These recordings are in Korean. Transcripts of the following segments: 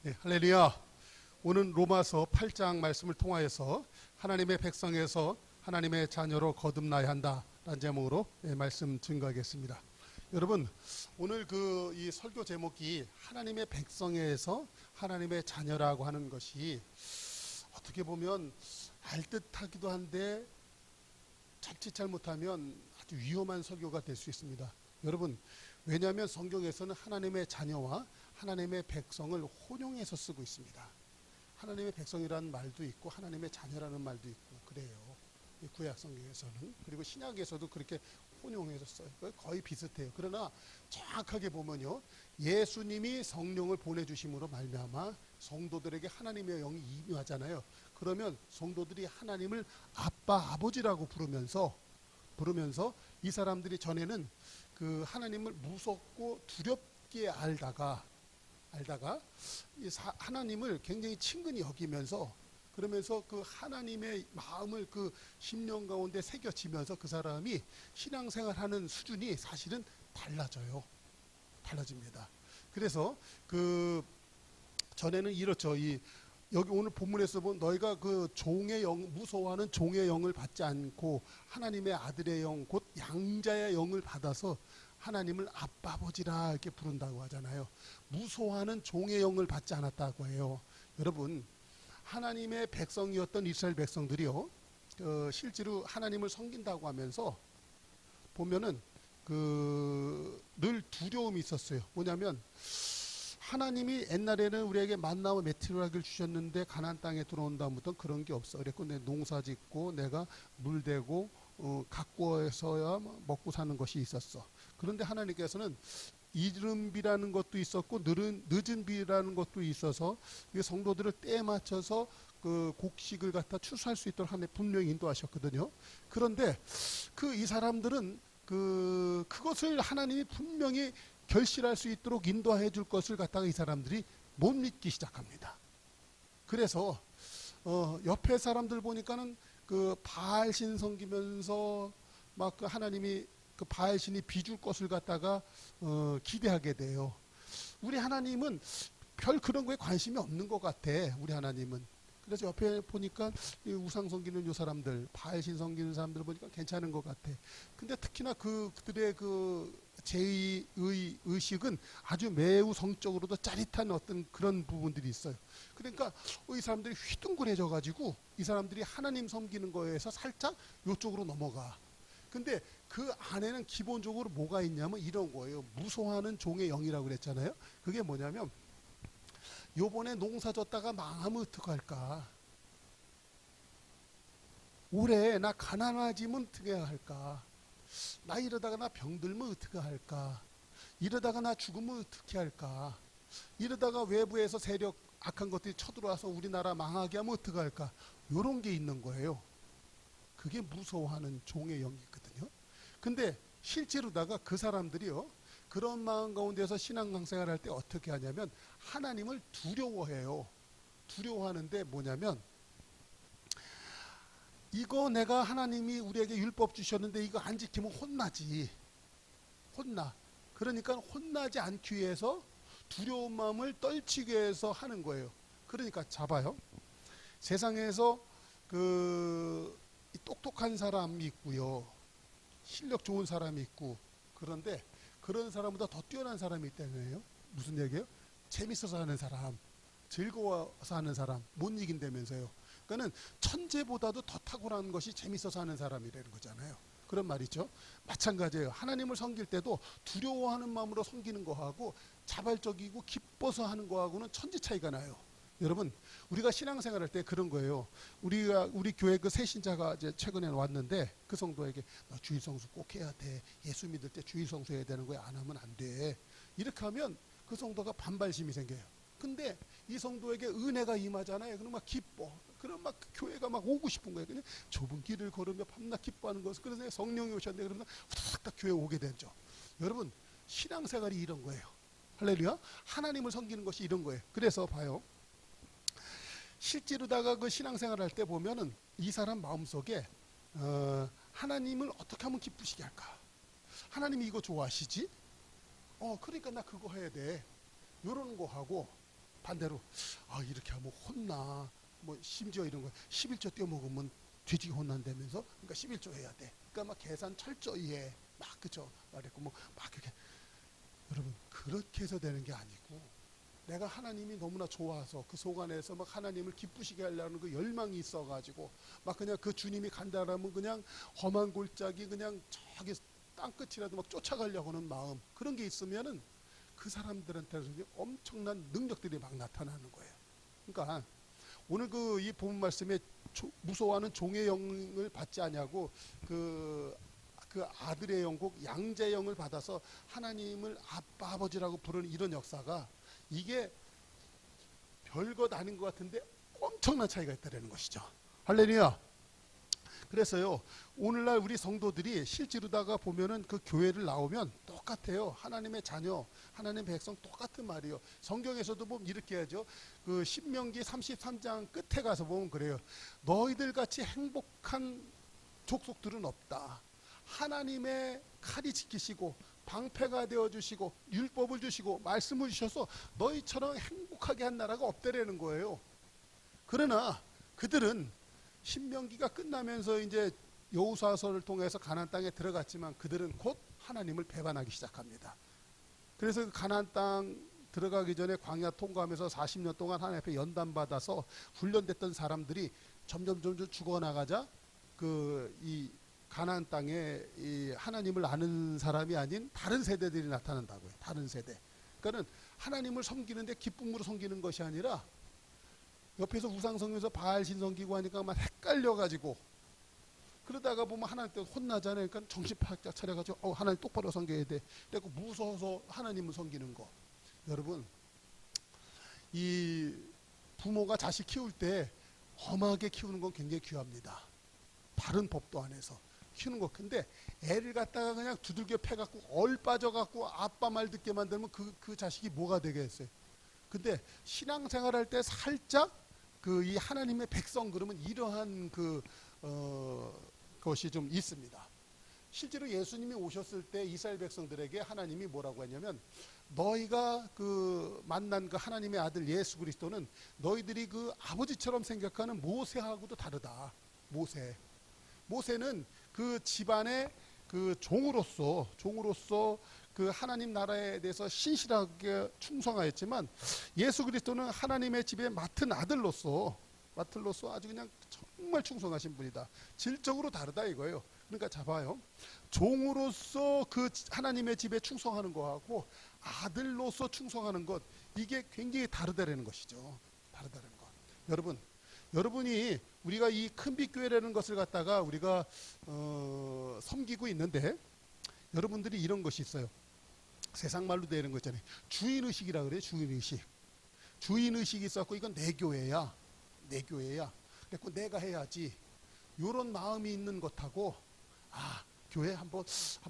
예, 할렐루야. 오늘 로마서 8장 말씀을 통하여서 하나님의 백성에서 하나님의 자녀로 거듭나야 한다라는 제목으로 말씀 증거하겠습니다. 여러분, 오늘 이 설교 제목이 하나님의 백성에서 하나님의 자녀라고 하는 것이 어떻게 보면 알듯하기도 한데 자칫 잘못하면 아주 위험한 설교가 될 수 있습니다. 여러분, 왜냐하면 성경에서는 하나님의 자녀와 하나님의 백성을 혼용해서 쓰고 있습니다. 하나님의 백성이라는 말도 있고 하나님의 자녀라는 말도 있고 그래요. 구약 성경에서는. 그리고 신약에서도 그렇게 혼용해서 써요. 거의 비슷해요. 그러나 정확하게 보면요, 예수님이 성령을 보내주심으로 말미암아 성도들에게 하나님의 영이 임하잖아요. 그러면 성도들이 하나님을 아빠, 아버지라고 부르면서 이 사람들이 전에는 그 하나님을 무섭고 두렵게 알다가 하나님을 굉장히 친근히 여기면서, 그러면서 그 하나님의 마음을 그 심령 가운데 새겨지면서 그 사람이 신앙생활하는 수준이 사실은 달라집니다. 그래서 그 전에는 이렇죠. 여기 오늘 본문에서 본 너희가 그 종의 영, 무서워하는 종의 영을 받지 않고 하나님의 아들의 영, 곧 양자의 영을 받아서 하나님을 아빠, 아버지라 이렇게 부른다고 하잖아요. 무서워하는 종의 영을 받지 않았다고 해요. 여러분, 하나님의 백성이었던 이스라엘 백성들이요, 실제로 하나님을 섬긴다고 하면서 보면은 늘 두려움이 있었어요. 뭐냐면 하나님이 옛날에는 우리에게 만나와 메뚜라기를 주셨는데 가나안 땅에 들어온 다음부터 그런 게 없어. 그랬고 내 농사 짓고 내가 물대고 가꾸어서야 먹고 사는 것이 있었어. 그런데 하나님께서는 이른비라는 것도 있었고 늦은 비라는 것도 있어서 성도들을 때에 맞춰서 그 곡식을 갖다 추수할 수 있도록 하나님 분명히 인도하셨거든요. 그런데 이 사람들은 그것을 하나님이 분명히 결실할 수 있도록 인도해 줄 것을 갖다가 이 사람들이 못 믿기 시작합니다. 그래서 옆에 사람들 보니까는 그 바알신 섬기면서 막 그 하나님이 그 바알신이 비줄 것을 갖다가 기대하게 돼요. 우리 하나님은 별 그런 거에 관심이 없는 것 같아. 우리 하나님은. 그래서 옆에 보니까 우상 섬기는 요 사람들, 바알신 섬기는 사람들 보니까 괜찮은 것 같아. 근데 특히나 그들의 의식은 아주 매우 성적으로도 짜릿한 어떤 그런 부분들이 있어요. 그러니까 이 사람들이 휘둥그레져 가지고 이 사람들이 하나님 섬기는 거에서 살짝 요쪽으로 넘어가. 근데 그 안에는 기본적으로 뭐가 있냐면 이런 거예요. 무소하는 종의 영이라고 그랬잖아요. 그게 뭐냐면 요번에 농사 졌다가 망하면 어떡할까? 올해 나 가난해지면 어떻게 할까? 나 이러다가 나 병들면 어떻게 할까? 이러다가 나 죽으면 어떻게 할까? 이러다가 외부에서 세력 악한 것들이 쳐들어와서 우리나라 망하게 하면 어떻게 할까? 요런 게 있는 거예요. 그게 무서워하는 종의 영이거든요. 근데 실제로다가 그 사람들이요, 그런 마음 가운데서 신앙생활 할 때 어떻게 하냐면 하나님을 두려워해요. 두려워하는데 뭐냐면 이거 내가 하나님이 우리에게 율법 주셨는데 이거 안 지키면 혼나지. 혼나. 그러니까 혼나지 않기 위해서 두려운 마음을 떨치기 위해서 하는 거예요. 그러니까 잡아요. 세상에서 똑똑한 사람이 있고요. 실력 좋은 사람이 있고, 그런데 그런 사람보다 더 뛰어난 사람이 있다며요. 무슨 얘기예요? 재밌어서 하는 사람, 즐거워서 하는 사람, 못 이긴다면서요. 그러니까는 천재보다도 더 탁월한 것이 재밌어서 하는 사람이라는 거잖아요. 그런 말이죠. 마찬가지예요. 하나님을 섬길 때도 두려워하는 마음으로 섬기는 거하고 자발적이고 기뻐서 하는 거하고는 천지 차이가 나요. 여러분, 우리가 신앙생활할 때 그런 거예요. 우리 교회 그 새신자가 이제 최근에 왔는데 그 성도에게 너 주일 성수 꼭 해야 돼. 예수 믿을 때 주일 성수 해야 되는 거야. 안 하면 안 돼. 이렇게 하면 그 성도가 반발심이 생겨요. 근데 이 성도에게 은혜가 임하잖아요. 그럼 막 기뻐. 그럼 막 교회가 막 오고 싶은 거예요. 그냥 좁은 길을 걸으며 밤낮 기뻐하는 것을. 그래서 성령이 오셨는데 그러면 후딱 교회 오게 되죠. 여러분, 신앙생활이 이런 거예요. 할렐루야. 하나님을 섬기는 것이 이런 거예요. 그래서 봐요. 실제로다가 그 신앙생활 할 때 보면은 이 사람 마음속에 하나님을 어떻게 하면 기쁘시게 할까? 하나님이 이거 좋아하시지? 그러니까 나 그거 해야 돼. 요런 거 하고, 반대로 이렇게 하면 혼나. 뭐 심지어 이런 거 11조 떼먹으면 뒤지게 혼난다면서. 그러니까 11조 해야 돼. 그러니까 막 계산 철저히 해. 막 그죠. 말했고 뭐 막 이렇게. 여러분 그렇게 해서 되는 게 아니고 내가 하나님이 너무나 좋아서 그 속 안에서 막 하나님을 기쁘시게 하려는 그 열망이 있어가지고 막 그냥 그 주님이 간다라면 그냥 험한 골짜기 그냥 저기 땅끝이라도 막 쫓아가려고 하는 마음, 그런 게 있으면은 그 사람들한테는 엄청난 능력들이 막 나타나는 거예요. 그러니까 오늘 그 이 본문 말씀에 무서워하는 종의 영을 받지 아니하고 그 아들의 영, 곧 양자의 영을 받아서 하나님을 아빠 아버지라고 부르는 이런 역사가, 이게 별것 아닌 것 같은데 엄청난 차이가 있다는 것이죠. 할렐루야. 그래서요, 오늘날 우리 성도들이 실제로다가 보면은 그 교회를 나오면 똑같아요. 하나님의 자녀, 하나님의 백성 똑같은 말이에요. 성경에서도 보면 이렇게 하죠. 그 신명기 33장 끝에 가서 보면 그래요. 너희들 같이 행복한 족속들은 없다. 하나님의 칼이 지키시고 방패가 되어주시고 율법을 주시고 말씀을 주셔서 너희처럼 행복하게 한 나라가 없다라는 거예요. 그러나 그들은 신명기가 끝나면서 이제 여호수아서를 통해서 가나안 땅에 들어갔지만 그들은 곧 하나님을 배반하기 시작합니다. 그래서 그 가나안 땅 들어가기 전에 광야 통과하면서 40년 동안 하나님 앞에 연단받아서 훈련됐던 사람들이 점점 죽어나가자 이 가나안 땅에 이 하나님을 아는 사람이 아닌 다른 세대들이 나타난다고요. 다른 세대. 그러니까 하나님을 섬기는데 기쁨으로 섬기는 것이 아니라 옆에서 우상 섬기면서 바알 신 섬기고 하니까 막 헷갈려가지고, 그러다가 보면 하나님 때 혼나잖아요. 그러니까 정신 바짝 차려가지고 하나님 똑바로 섬겨야 돼. 그래서 무서워서 하나님을 섬기는 거. 여러분, 이 부모가 자식 키울 때 험하게 키우는 건 굉장히 귀합니다. 바른 법도 안에서 키우는 거. 근데 애를 갖다가 그냥 두들겨 패갖고 얼빠져갖고 아빠 말 듣게 만들면 그 자식이 뭐가 되겠어요. 근데 신앙생활할 때 살짝 이 하나님의 백성 그러면 이러한 것이 좀 있습니다. 실제로 예수님이 오셨을 때 이스라엘 백성들에게 하나님이 뭐라고 했냐면, 너희가 만난 그 하나님의 아들 예수 그리스도는 너희들이 그 아버지처럼 생각하는 모세하고도 다르다. 모세는 그 집안의 그 종으로서 그 하나님 나라에 대해서 신실하게 충성하였지만, 예수 그리스도는 하나님의 집에 맡은 아들로서 아주 그냥 정말 충성하신 분이다. 질적으로 다르다 이거예요. 그러니까 잡아요. 종으로서 그 하나님의 집에 충성하는 거하고 아들로서 충성하는 것, 이게 굉장히 다르다라는 것이죠. 다르다는 것. 여러분이 우리가 이 큰빛교회라는 것을 갖다가 우리가 섬기고 있는데, 여러분들이 이런 것이 있어요. 세상 말로 되는 거 있잖아요. 주인의식이라 그래요. 주인의식이 있었고, 이건 내 교회야. 그래서 내가 해야지. 이런 마음이 있는 것하고, 교회 한번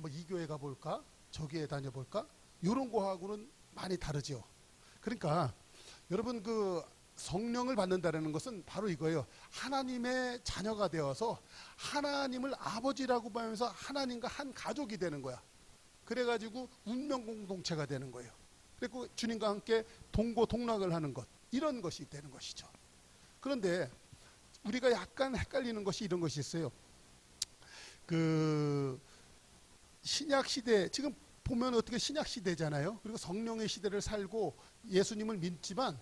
이 교회 가볼까? 저기에 다녀볼까? 이런 거하고는 많이 다르죠. 그러니까 여러분, 성령을 받는다는 것은 바로 이거예요. 하나님의 자녀가 되어서 하나님을 아버지라고 보면서 하나님과 한 가족이 되는 거야. 그래가지고 운명 공동체가 되는 거예요. 그리고 주님과 함께 동고동락을 하는 것, 이런 것이 되는 것이죠. 그런데 우리가 약간 헷갈리는 것이 이런 것이 있어요. 신약 시대, 지금 보면 어떻게 신약 시대잖아요. 그리고 성령의 시대를 살고 예수님을 믿지만,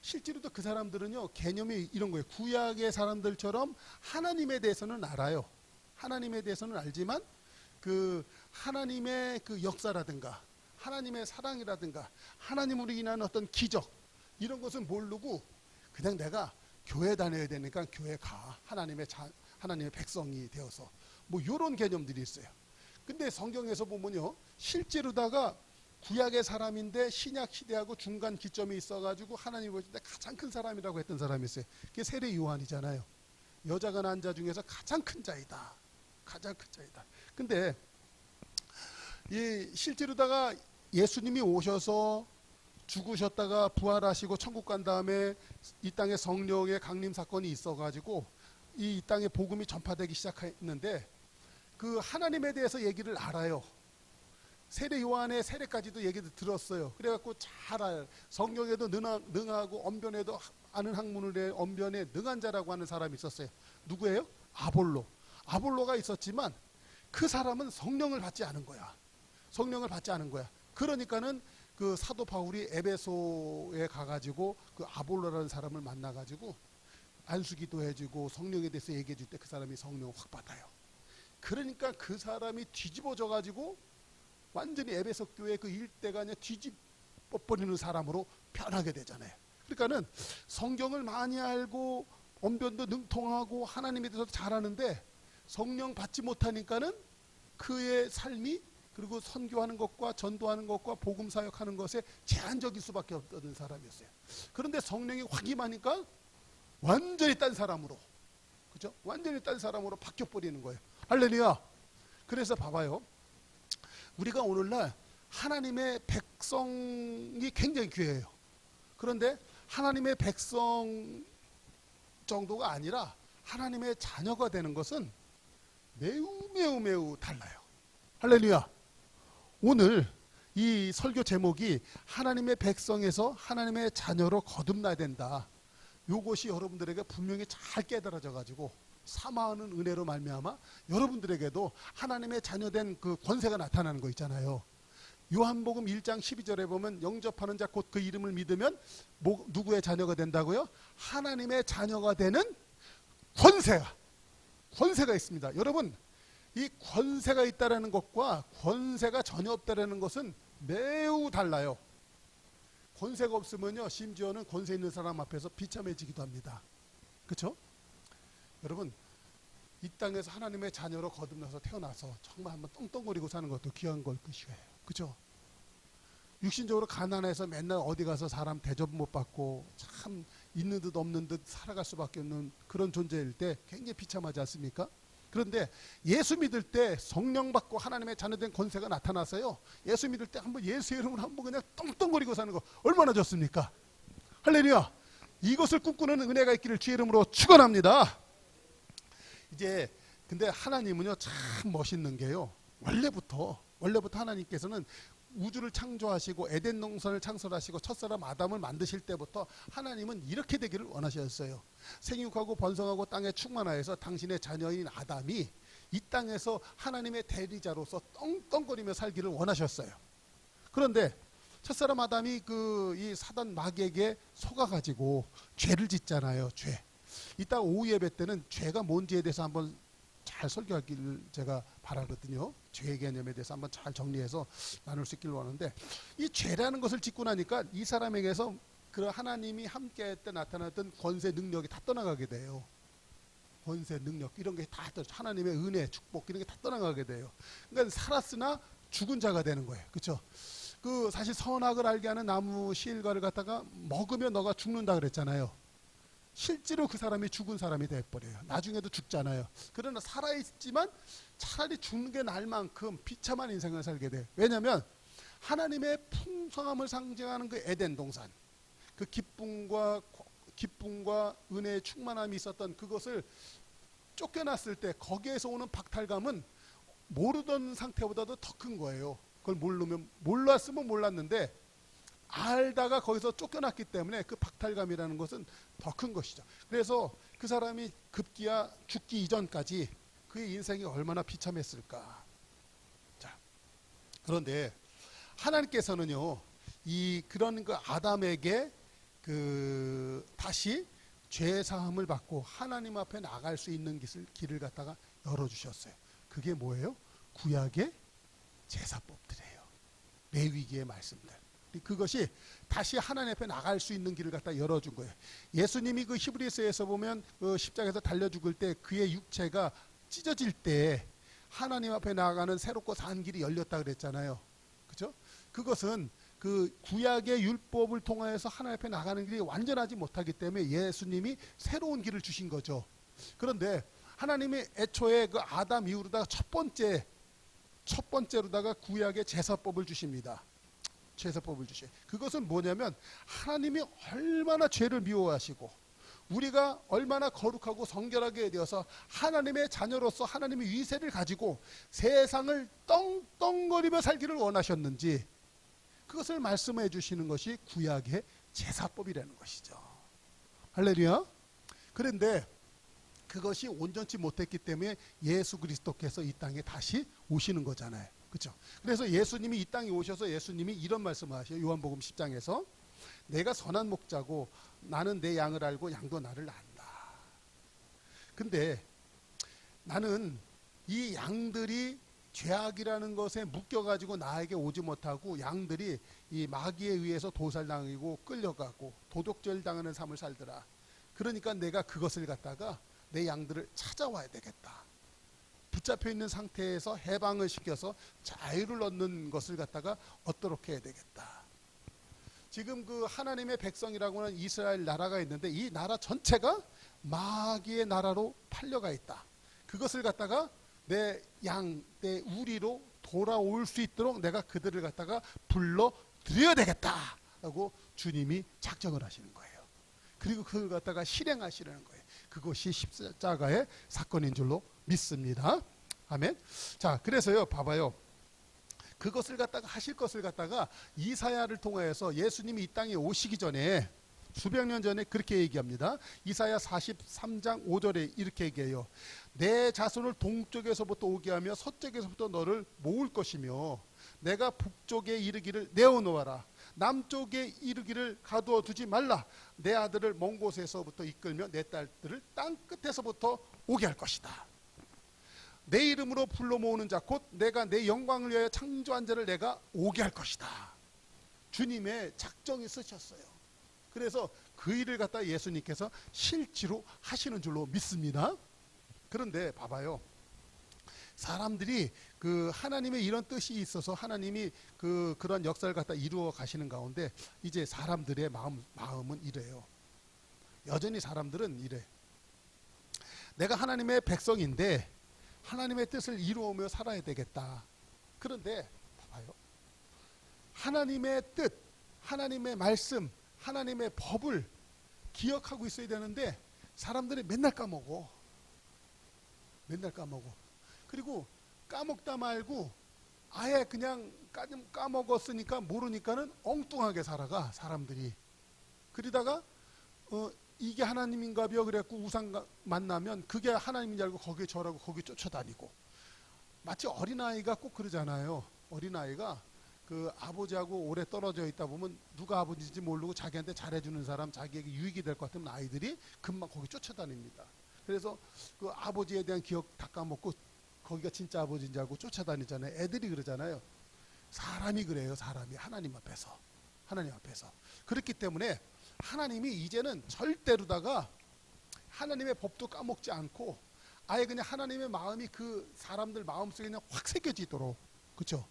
실제로도 그 사람들은요, 개념이 이런 거예요. 구약의 사람들처럼 하나님에 대해서는 알아요. 하나님에 대해서는 알지만 하나님의 역사라든가 하나님의 사랑이라든가 하나님으로 인한 어떤 기적, 이런 것은 모르고 그냥 내가 교회 다녀야 되니까 교회 가. 하나님의 백성이 되어서 뭐 이런 개념들이 있어요. 근데 성경에서 보면요, 실제로다가 구약의 사람인데 신약 시대하고 중간 기점이 있어가지고 하나님 보실 때 가장 큰 사람이라고 했던 사람이 있어요. 그게 세례 요한이잖아요. 여자가 난 자 중에서 가장 큰 자이다. 근데 실제로다가 예수님이 오셔서 죽으셨다가 부활하시고 천국 간 다음에 이 땅에 성령의 강림 사건이 있어가지고 이 땅에 복음이 전파되기 시작했는데, 그 하나님에 대해서 얘기를 알아요. 세례 요한의 세례까지도 얘기도 들었어요. 그래갖고 잘 성경에도 능하고 언변에도 아는 학문을 내 언변에 능한 자라고 하는 사람이 있었어요. 누구예요? 아볼로. 아볼로가 있었지만 그 사람은 성령을 받지 않은 거야. 성령을 받지 않은 거야. 그러니까는 그 사도 바울이 에베소에 가가지고 그 아볼로라는 사람을 만나가지고 안수기도 해주고 성령에 대해서 얘기해 줄 때 그 사람이 성령을 확 받아요. 그러니까 그 사람이 뒤집어져 가지고 완전히 에베소 교회 그 일대가 그냥 뒤집어버리는 사람으로 변하게 되잖아요. 그러니까는 성경을 많이 알고 언변도 능통하고 하나님에 대해서 잘하는데 성령 받지 못하니까는 그의 삶이 그리고 선교하는 것과 전도하는 것과 복음 사역하는 것에 제한적일 수밖에 없던 사람이었어요. 그런데 성령이 확 임하니까 완전히 딴 사람으로, 그죠? 완전히 딴 사람으로 바뀌어 버리는 거예요. 할렐루야. 그래서 봐봐요. 우리가 오늘날 하나님의 백성이 굉장히 귀해요. 그런데 하나님의 백성 정도가 아니라 하나님의 자녀가 되는 것은 매우 달라요. 할렐루야. 오늘 이 설교 제목이 하나님의 백성에서 하나님의 자녀로 거듭나야 된다. 이것이 여러분들에게 분명히 잘 깨달아져 가지고 사모하는 은혜로 말미암아 여러분들에게도 하나님의 자녀된 그 권세가 나타나는 거 있잖아요. 요한복음 1장 12절에 보면 영접하는 자 곧 그 이름을 믿으면 누구의 자녀가 된다고요? 하나님의 자녀가 되는 권세가 있습니다. 여러분, 이 권세가 있다라는 것과 권세가 전혀 없다라는 것은 매우 달라요. 권세가 없으면요, 심지어는 권세 있는 사람 앞에서 비참해지기도 합니다. 그렇죠? 여러분, 이 땅에서 하나님의 자녀로 거듭나서 태어나서 정말 한번 떵떵거리고 사는 것도 귀한 걸 것이에요. 그렇죠? 육신적으로 가난해서 맨날 어디 가서 사람 대접 못 받고 참 있는 듯 없는 듯 살아갈 수밖에 없는 그런 존재일 때 굉장히 비참하지 않습니까? 그런데 예수 믿을 때 성령 받고 하나님의 자녀된 권세가 나타나서요, 예수 믿을 때 한번 예수의 이름으로 한번 그냥 떵떵거리고 사는 거 얼마나 좋습니까? 할렐루야. 이것을 꿈꾸는 은혜가 있기를 주의 이름으로 축원합니다. 이제 근데 하나님은요 참 멋있는 게요, 원래부터 하나님께서는 우주를 창조하시고 에덴 동산을 창설하시고 첫사람 아담을 만드실 때부터 하나님은 이렇게 되기를 원하셨어요. 생육하고 번성하고 땅에 충만하여서 당신의 자녀인 아담이 이 땅에서 하나님의 대리자로서 떵떵거리며 살기를 원하셨어요. 그런데 첫사람 아담이 이 사단 마귀에게 속아가지고 죄를 짓잖아요. 죄. 이따 오후 예배 때는 죄가 뭔지에 대해서 한번 잘 설교하기를 제가 바라거든요. 죄의 개념에 대해서 한번 잘 정리해서 나눌 수 있기를 원하는데, 이 죄라는 것을 짓고 나니까 이 사람에게서 그 하나님이 함께할 때 나타났던 권세 능력이 다 떠나가게 돼요. 권세 능력 이런 게 다 하나님의 은혜 축복 이런 게 다 떠나가게 돼요. 그러니까 살았으나 죽은 자가 되는 거예요. 그렇죠? 그 사실 선악을 알게 하는 나무 실과를 갖다가 먹으면 너가 죽는다 그랬잖아요. 실제로 그 사람이 죽은 사람이 돼버려요. 나중에도 죽잖아요. 그러나 살아있지만 차라리 죽는 게 나을 만큼 비참한 인생을 살게 돼요. 왜냐하면 하나님의 풍성함을 상징하는 그 에덴 동산, 그 기쁨과 은혜의 충만함이 있었던 그것을 쫓겨났을 때 거기에서 오는 박탈감은 모르던 상태보다도 더 큰 거예요. 그걸 몰랐으면 몰랐는데 알다가 거기서 쫓겨났기 때문에 그 박탈감이라는 것은 더 큰 것이죠. 그래서 그 사람이 급기야 죽기 이전까지 그의 인생이 얼마나 비참했을까. 자, 그런데 하나님께서는요, 그런 그 아담에게 다시 죄 사함을 받고 하나님 앞에 나갈 수 있는 길을 갖다가 열어주셨어요. 그게 뭐예요? 구약의 제사법들이에요. 레위기의 말씀들. 그것이 다시 하나님 앞에 나갈 수 있는 길을 갖다 열어준 거예요. 예수님이 그 히브리서에서 보면 그 십자가에서 달려 죽을 때 그의 육체가 찢어질 때 하나님 앞에 나아가는 새롭고 산 길이 열렸다 그랬잖아요. 그렇죠? 그것은 그 구약의 율법을 통해서 하나님 앞에 나가는 길이 완전하지 못하기 때문에 예수님이 새로운 길을 주신 거죠. 그런데 하나님이 애초에 그 아담 이후로다가 첫 번째로다가 구약의 제사법을 주십니다. 제사법을 주셔요. 그것은 뭐냐면 하나님이 얼마나 죄를 미워하시고 우리가 얼마나 거룩하고 성결하게 되어서 하나님의 자녀로서 하나님의 위세를 가지고 세상을 떵떵거리며 살기를 원하셨는지 그것을 말씀해 주시는 것이 구약의 제사법이라는 것이죠. 할렐루야. 그런데 그것이 온전치 못했기 때문에 예수 그리스도께서 이 땅에 다시 오시는 거잖아요. 그렇죠? 그래서 예수님이 이 땅에 오셔서 예수님이 이런 말씀을 하셔요. 요한복음 10장에서 내가 선한 목자고 나는 내 양을 알고 양도 나를 안다. 근데 나는 이 양들이 죄악이라는 것에 묶여가지고 나에게 오지 못하고 양들이 이 마귀에 의해서 도살당하고 끌려가고 도둑질 당하는 삶을 살더라. 그러니까 내가 그것을 갖다가 내 양들을 찾아와야 되겠다. 붙잡혀 있는 상태에서 해방을 시켜서 자유를 얻는 것을 갖다가 얻도록 해야 되겠다. 지금 그 하나님의 백성이라고 하는 이스라엘 나라가 있는데 이 나라 전체가 마귀의 나라로 팔려가 있다. 그것을 갖다가 내 양, 내 우리로 돌아올 수 있도록 내가 그들을 갖다가 불러 드려야 되겠다라고 주님이 작정을 하시는 거예요. 그리고 그걸 갖다가 실행하시려는 거예요. 그것이 십자가의 사건인 줄로 믿습니다. 아멘. 자, 그래서요, 봐봐요. 그것을 갖다가 하실 것을 갖다가 이사야를 통하여서 예수님이 이 땅에 오시기 전에 수백 년 전에 그렇게 얘기합니다. 이사야 43장 5절에 이렇게 얘기해요. 내 자손을 동쪽에서부터 오게 하며 서쪽에서부터 너를 모을 것이며 내가 북쪽에 이르기를 내어놓아라. 남쪽에 이르기를 가두어 두지 말라. 내 아들을 먼 곳에서부터 이끌며 내 딸들을 땅 끝에서부터 오게 할 것이다. 내 이름으로 불러 모으는 자 곧 내가 내 영광을 위하여 창조한 자를 내가 오게 할 것이다. 주님의 작정이 쓰셨어요. 그래서 그 일을 갖다 예수님께서 실제로 하시는 줄로 믿습니다. 그런데 봐봐요. 사람들이 그 하나님의 이런 뜻이 있어서 하나님이 그런 역사를 갖다 이루어 가시는 가운데 이제 사람들의 마음은 이래요. 여전히 사람들은 이래. 내가 하나님의 백성인데 하나님의 뜻을 이루어오며 살아야 되겠다. 그런데 봐봐요. 하나님의 뜻, 하나님의 말씀, 하나님의 법을 기억하고 있어야 되는데 사람들이 맨날 까먹어. 맨날 까먹어. 그리고 까먹다 말고 아예 그냥 까먹었으니까 모르니까는 엉뚱하게 살아가 사람들이. 그러다가 이게 하나님인가벼 그래갖고 우상 만나면 그게 하나님인 줄 알고 거기에 절하고 거기 쫓아다니고. 마치 어린아이가 꼭 그러잖아요. 어린아이가 그 아버지하고 오래 떨어져 있다 보면 누가 아버지인지 모르고 자기한테 잘해주는 사람, 자기에게 유익이 될 것 같으면 아이들이 금방 거기 쫓아다닙니다. 그래서 그 아버지에 대한 기억 다 까먹고 거기가 진짜 아버지인지 알고 쫓아다니잖아요. 애들이 그러잖아요. 사람이 그래요. 사람이 하나님 앞에서. 하나님 앞에서. 그렇기 때문에 하나님이 이제는 절대로다가 하나님의 법도 까먹지 않고 아예 그냥 하나님의 마음이 그 사람들 마음속에 그냥 확 새겨지도록, 그렇죠?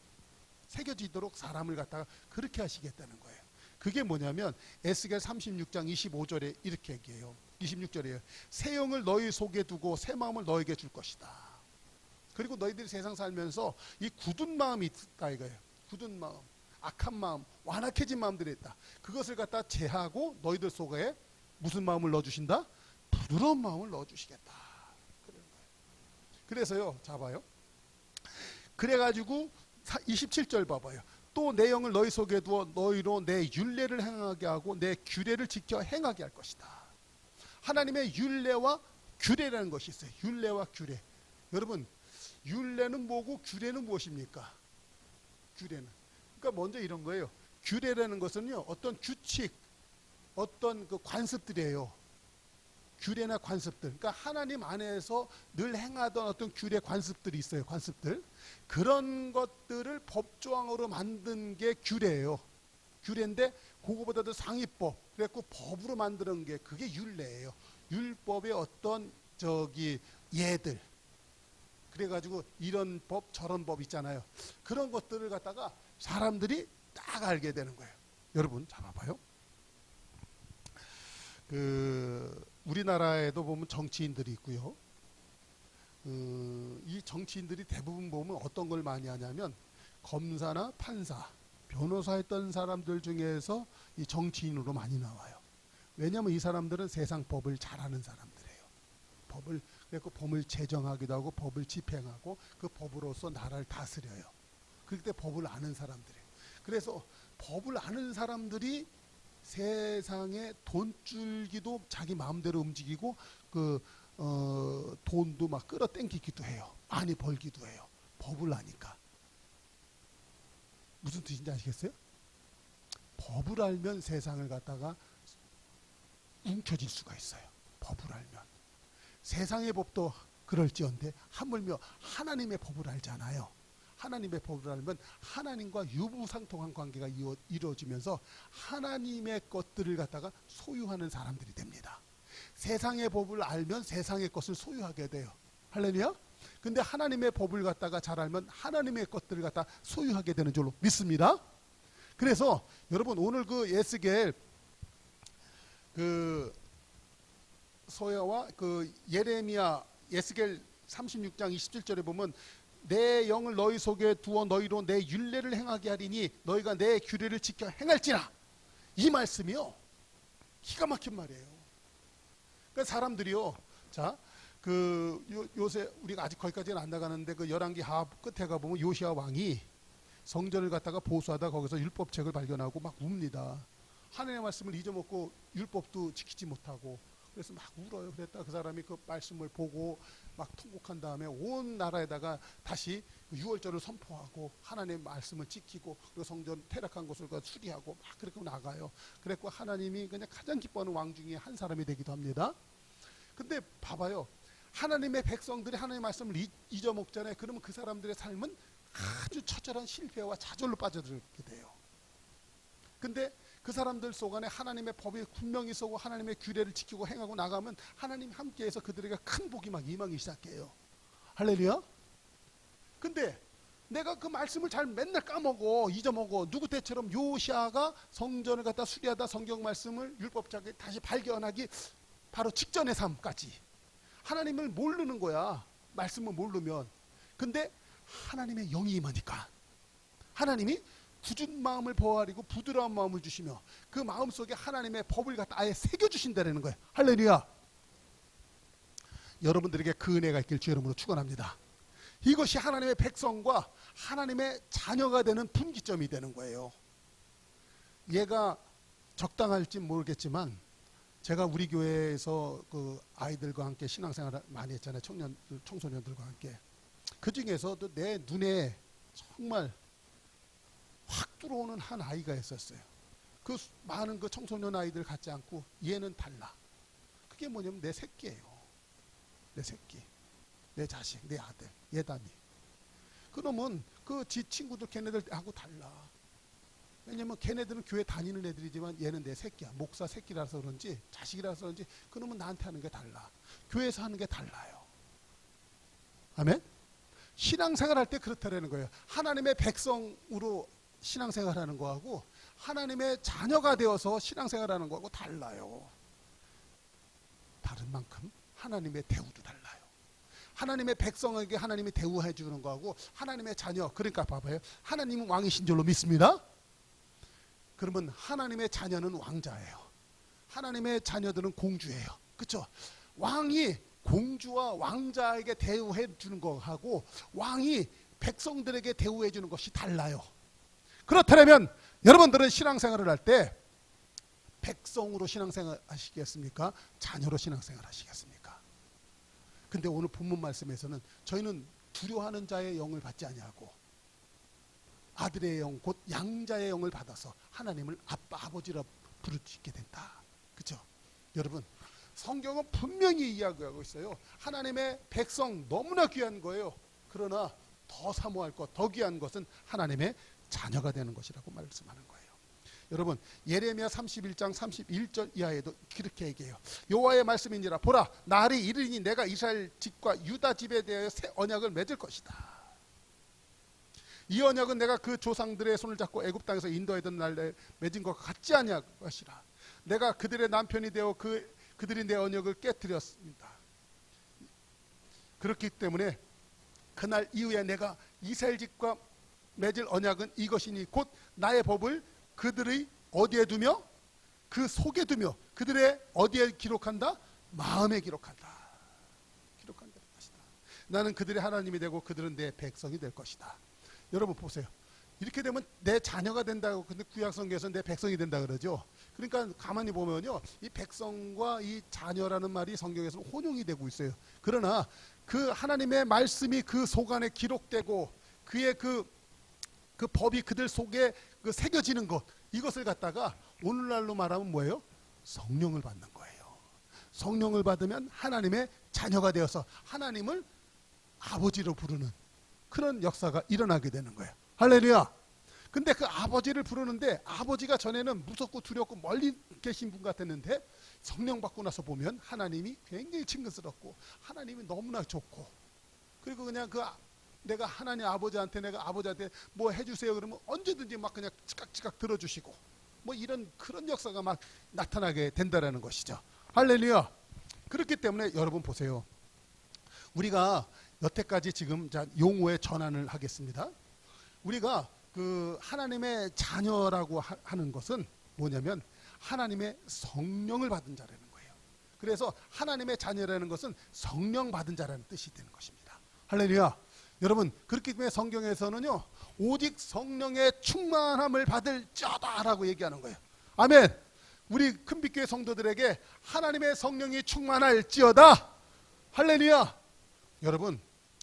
새겨지도록 사람을 갖다가 그렇게 하시겠다는 거예요. 그게 뭐냐면 에스겔 36장 25절에 이렇게 얘기해요. 26절이에요. 새 영을 너희 속에 두고 새 마음을 너에게 줄 것이다. 그리고 너희들이 세상 살면서 이 굳은 마음이 있다 이거예요. 굳은 마음, 악한 마음, 완악해진 마음들이 있다. 그것을 갖다 제하고 너희들 속에 무슨 마음을 넣어주신다? 부드러운 마음을 넣어주시겠다. 그래서요, 자 봐요. 그래가지고 27절 봐봐요. 또 내 영을 너희 속에 두어 너희로 내 율례를 행하게 하고 내 규례를 지켜 행하게 할 것이다. 하나님의 율례와 규례라는 것이 있어요. 율례와 규례. 여러분, 율례는 뭐고 규례는 무엇입니까? 규례는. 그러니까 먼저 이런 거예요. 규례라는 것은요, 어떤 규칙, 어떤 그 관습들이에요. 규례나 관습들. 그러니까 하나님 안에서 늘 행하던 어떤 규례 관습들이 있어요. 관습들. 그런 것들을 법조항으로 만든 게 규례예요. 규례인데 그거보다도 상위법. 그래갖고 법으로 만드는 게 그게 율례예요. 율법의 어떤 예들. 그래가지고 이런 법 저런 법 있잖아요. 그런 것들을 갖다가 사람들이 딱 알게 되는 거예요. 여러분 잡아봐요. 우리나라에도 보면 정치인들이 있고요. 이 정치인들이 대부분 보면 어떤 걸 많이 하냐면 검사나 판사, 변호사 했던 사람들 중에서 이 정치인으로 많이 나와요. 왜냐하면 이 사람들은 세상 법을 잘 아는 사람들이에요. 법을 그래서 법을 제정하기도 하고 법을 집행하고 그 법으로서 나라를 다스려요. 그때 법을 아는 사람들이에요. 그래서 법을 아는 사람들이 세상에 돈줄기도 자기 마음대로 움직이고 돈도 막 끌어당기기도 해요. 많이 벌기도 해요. 법을 아니까. 무슨 뜻인지 아시겠어요? 법을 알면 세상을 갖다가 움켜쥘 수가 있어요. 법을 알면. 세상의 법도 그럴지언데 하물며 하나님의 법을 알잖아요. 하나님의 법을 알면 하나님과 유무상통한 관계가 이루어지면서 하나님의 것들을 갖다가 소유하는 사람들이 됩니다. 세상의 법을 알면 세상의 것을 소유하게 돼요. 할렐루야. 근데 하나님의 법을 갖다가 잘 알면 하나님의 것들을 갖다 소유하게 되는 줄로 믿습니다. 그래서 여러분 오늘 그 에스겔 그 소야와 그 예레미야 에스겔 36장 27절에 보면 내 영을 너희 속에 두어 너희로 내 율례를 행하게 하리니 너희가 내 규례를 지켜 행할지라. 이 말씀이요 기가 막힌 말이에요. 그러니까 사람들이요, 자, 요새 우리가 아직 거기까지는 안 나가는데 그 열왕기 하합 끝에 가 보면 요시야 왕이 성전을 갖다가 보수하다 거기서 율법책을 발견하고 막 웁니다. 하나님의 말씀을 잊어먹고 율법도 지키지 못하고 그래서 막 울어요. 그랬다 그 사람이 그 말씀을 보고 막 통곡한 다음에 온 나라에다가 다시 유월절을 선포하고 하나님의 말씀을 지키고 그리고 성전 퇴락한 곳을 수리하고 막 그렇게 나가요. 그랬고 하나님이 그냥 가장 기뻐하는 왕 중에 한 사람이 되기도 합니다. 근데 봐봐요. 하나님의 백성들이 하나님의 말씀을 잊어먹잖아요. 그러면 그 사람들의 삶은 아주 처절한 실패와 좌절로 빠져들게 돼요. 근데 그 사람들 속 안에 하나님의 법이 분명히 서고 하나님의 규례를 지키고 행하고 나가면 하나님 함께해서 그들에게 큰 복이 막 임하기 시작해요. 할렐루야. 근데 내가 그 말씀을 잘 맨날 까먹어 잊어먹어. 누구 때처럼 요시아가 성전을 갖다 수리하다 성경 말씀을 율법책에 다시 발견하기 바로 직전의 삶까지 하나님을 모르는 거야. 말씀을 모르면. 근데 하나님의 영이 임하니까 하나님이 굳은 마음을 보아리고 부드러운 마음을 주시며 그 마음속에 하나님의 법을 갖다 아예 새겨주신다는 거예요. 할렐루야. 여러분들에게 그 은혜가 있길 주 이름으로 축원합니다. 이것이 하나님의 백성과 하나님의 자녀가 되는 분기점이 되는 거예요. 얘가 적당할지 모르겠지만 제가 우리 교회에서 그 아이들과 함께 신앙생활을 많이 했잖아요. 청소년들과 함께. 그 중에서도 내 눈에 정말 확 들어오는 한 아이가 있었어요. 그 많은 그 청소년 아이들 같지 않고 얘는 달라. 그게 뭐냐면 내 새끼예요. 내 새끼, 내 자식, 내 아들, 예담이. 그러면 그 지 친구들 걔네들하고 달라. 왜냐면 걔네들은 교회 다니는 애들이지만 얘는 내 새끼야. 목사 새끼라서 그런지 자식이라서 그런지 그러면 나한테 하는 게 달라. 교회에서 하는 게 달라요. 아멘? 신앙생활 할 때 그렇다라는 거예요. 하나님의 백성으로 신앙생활하는 거하고 하나님의 자녀가 되어서 신앙생활하는 거하고 달라요. 다른 만큼 하나님의 대우도 달라요. 하나님의 백성에게 하나님이 대우해 주는 거하고 하나님의 자녀, 그러니까 봐봐요. 하나님은 왕이신 줄로 믿습니다. 그러면 하나님의 자녀는 왕자예요. 하나님의 자녀들은 공주예요. 그렇죠? 왕이 공주와 왕자에게 대우해 주는 거하고 왕이 백성들에게 대우해 주는 것이 달라요. 그렇다면 여러분들은 신앙생활을 할 때 백성으로 신앙생활 하시겠습니까? 자녀로 신앙생활 하시겠습니까? 근데 오늘 본문 말씀에서는 저희는 두려워하는 자의 영을 받지 아니하고 아들의 영, 곧 양자의 영을 받아서 하나님을 아빠, 아버지라 부르게 된다. 그렇죠? 여러분, 성경은 분명히 이야기하고 있어요. 하나님의 백성 너무나 귀한 거예요. 그러나 더 사모할 것, 더 귀한 것은 하나님의 자녀가 되는 것이라고 말씀하는 거예요. 여러분, 예레미야 31장 31절 이하에도 그렇게 얘기해요. 여호와의 말씀이니라. 보라, 날이 이르니 내가 이스라엘 집과 유다 집에 대하여 새 언약을 맺을 것이다. 이 언약은 내가 그 조상들의 손을 잡고 애굽 땅에서 인도하던 날에 맺은 것과 같지 아니할 것이라. 내가 그들의 남편이 되어 그들이 내 언약을 깨뜨렸습니다. 그렇기 때문에 그날 이후에 내가 이스라엘 집과 맺을 언약은 이것이니 곧 나의 법을 그들의 어디에 두며 그 속에 두며 그들의 어디에 기록한다? 마음에 기록한다. 기록한다는 것이다. 나는 그들의 하나님이 되고 그들은 내 백성이 될 것이다. 여러분 보세요. 이렇게 되면 내 자녀가 된다고. 근데 구약성경에서 내 백성이 된다 그러죠. 그러니까 가만히 보면요, 이 백성과 이 자녀라는 말이 성경에서는 혼용이 되고 있어요. 그러나 그 하나님의 말씀이 그 속안에 기록되고 그의 그 법이 그들 속에 그 새겨지는 것, 이것을 갖다가 오늘날로 말하면 뭐예요? 성령을 받는 거예요. 성령을 받으면 하나님의 자녀가 되어서 하나님을 아버지로 부르는 그런 역사가 일어나게 되는 거예요. 할렐루야. 근데 그 아버지를 부르는데 아버지가 전에는 무섭고 두렵고 멀리 계신 분 같았는데 성령 받고 나서 보면 하나님이 굉장히 친근스럽고 하나님이 너무나 좋고, 그리고 그냥 내가 하나님 아버지한테 내가 아버지한테 뭐 해주세요 그러면 언제든지 막 그냥 지각지각 들어주시고 뭐 이런 그런 역사가 막 나타나게 된다라는 것이죠. 할렐루야. 그렇기 때문에 여러분 보세요. 우리가 여태까지 지금 용어의 전환을 하겠습니다. 우리가 그 하나님의 자녀라고 하는 것은 뭐냐면 하나님의 성령을 받은 자라는 거예요. 그래서 하나님의 자녀라는 것은 성령 받은 자라는 뜻이 되는 것입니다. 할렐루야. 여러분 그렇기 때문에 성경에서는요 오직 성령의 충만함을 받을 자다라고 얘기하는 거예요. 아멘. 우리 큰빛교회 성도들에게 하나님의 성령이 충만할지어다. 할렐루야. 여러분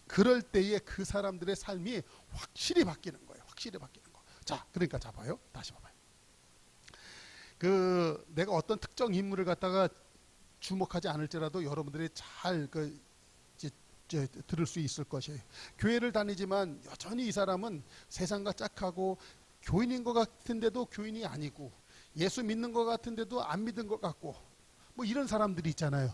그럴 때에 그 사람들의 삶이 확실히 바뀌는 거예요. 확실히 바뀌는 거. 자, 그러니까 봐요. 다시 봐봐요. 내가 어떤 특정 인물을 갖다가 주목하지 않을지라도 여러분들이 잘 들을 수 있을 것이에요. 교회를 다니지만 여전히 이 사람은 세상과 짝하고 교인인 것 같은데도 교인이 아니고 예수 믿는 것 같은데도 안 믿은 것 같고 뭐 이런 사람들이 있잖아요.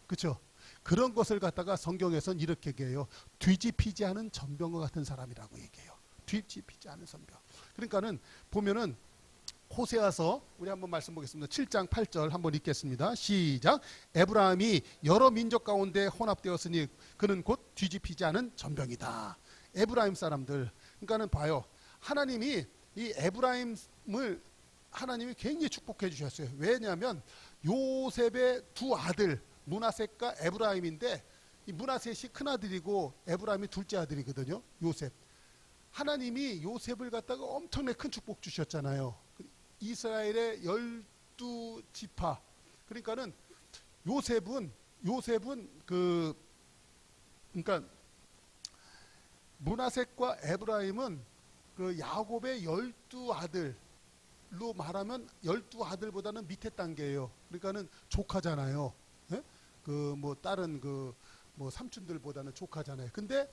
그렇죠? 그런 것을 갖다가 성경에서는 이렇게 얘기해요. 뒤집히지 않은 전병과 같은 사람이라고 얘기해요. 뒤집히지 않은 전병. 그러니까는 보면은 호세아서 우리 한번 말씀 보겠습니다. 7장 8절 한번 읽겠습니다. 시작. 에브라임이 여러 민족 가운데 혼합되었으니 그는 곧 뒤집히지 않은 전병이다. 에브라임 사람들. 그러니까는 봐요. 하나님이 이 에브라임을 하나님이 굉장히 축복해 주셨어요. 왜냐하면 요셉의 두 아들 므낫셋과 에브라임인데 이 므낫셋이 큰 아들이고 에브라임이 둘째 아들이거든요. 요셉. 하나님이 요셉을 갖다가 엄청나게 큰 축복 주셨잖아요. 이스라엘의 12지파. 그러니까는 요셉은 그러니까 므낫셋과 에브라임은 그 야곱의 12아들로 말하면 12아들보다는 밑에 단계예요. 그러니까는 조카잖아요. 예? 뭐 다른 뭐 삼촌들보다는 조카잖아요. 근데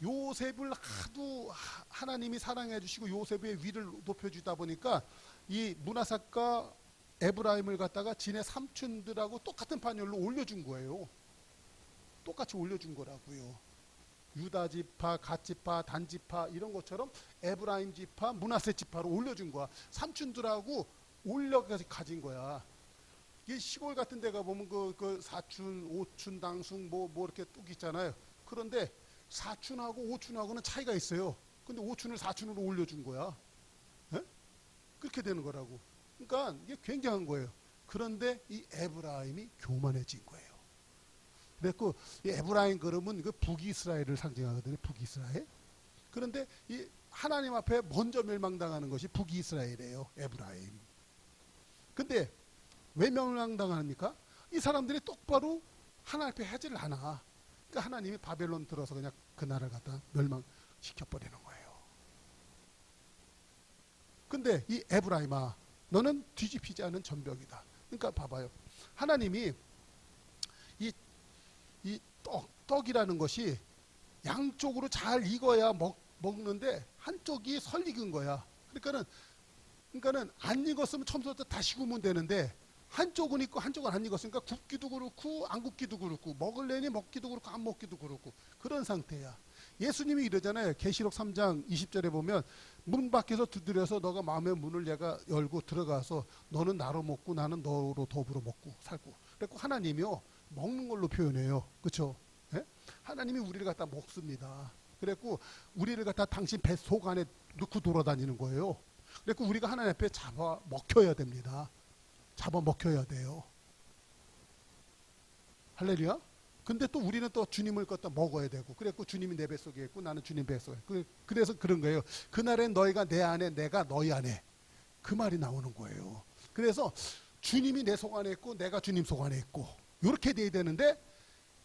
요셉을 하도 하나님이 사랑해 주시고 요셉의 위를 높여 주다 보니까 이 므낫셋과 에브라임을 갖다가 지네 삼촌들하고 똑같은 판결로 올려준 거예요. 똑같이 올려준 거라고요. 유다 지파, 갓 지파, 단 지파 이런 것처럼 에브라임 지파, 므낫셋 지파로 올려준 거야. 삼촌들하고 올려가지고 가진 거야. 이 시골 같은 데 가보면 그 사촌, 오촌, 당순 뭐 이렇게 뚝 있잖아요. 그런데 사촌하고 오촌하고는 차이가 있어요. 근데 오촌을 사촌으로 올려준 거야. 에? 그렇게 되는 거라고. 그러니까 이게 굉장한 거예요. 그런데 이 에브라임이 교만해진 거예요. 그래서 이 에브라임 그러면 그 북이스라엘을 상징하거든요. 북이스라엘. 그런데 이 하나님 앞에 먼저 멸망당하는 것이 북이스라엘이에요. 에브라임. 근데 왜 멸망당합니까? 이 사람들이 똑바로 하나님 앞에 하지를 않아. 그러니까 하나님이 바벨론 들어서 그냥 그 나라를 갖다 멸망시켜버리는 거예요. 근데 이 에브라임아 너는 뒤집히지 않은 전병이다. 그러니까 봐봐요. 하나님이 이 떡이라는 것이 양쪽으로 잘 익어야 먹는데 한쪽이 설 익은 거야. 그러니까는 안 익었으면 처음부터 다시 구우면 되는데 한쪽은 익고 한쪽은 안 익었으니까 굽기도 그렇고 안 굽기도 그렇고 먹을래니 먹기도 그렇고 안 먹기도 그렇고 그런 상태야. 예수님이 이러잖아요. 계시록 3장 20절에 보면 문 밖에서 두드려서 너가 마음의 문을 내가 열고 들어가서 너는 나로 먹고 나는 너로 더불어 먹고 살고. 그래서 하나님이요 먹는 걸로 표현해요. 그렇죠? 예? 하나님이 우리를 갖다 먹습니다. 그래서 우리를 갖다 당신 뱃속 안에 넣고 돌아다니는 거예요. 그래서 우리가 하나님 앞에 잡아 먹혀야 됩니다. 잡아 먹혀야 돼요. 할렐루야. 근데 또 우리는 또 주님을 갖다 먹어야 되고, 그랬고 주님이 내 뱃속에 있고 나는 주님 뱃속에 있고, 그래서 그런 거예요. 그날엔 너희가 내 안에, 내가 너희 안에, 그 말이 나오는 거예요. 그래서 주님이 내 속 안에 있고 내가 주님 속 안에 있고, 이렇게 돼야 되는데,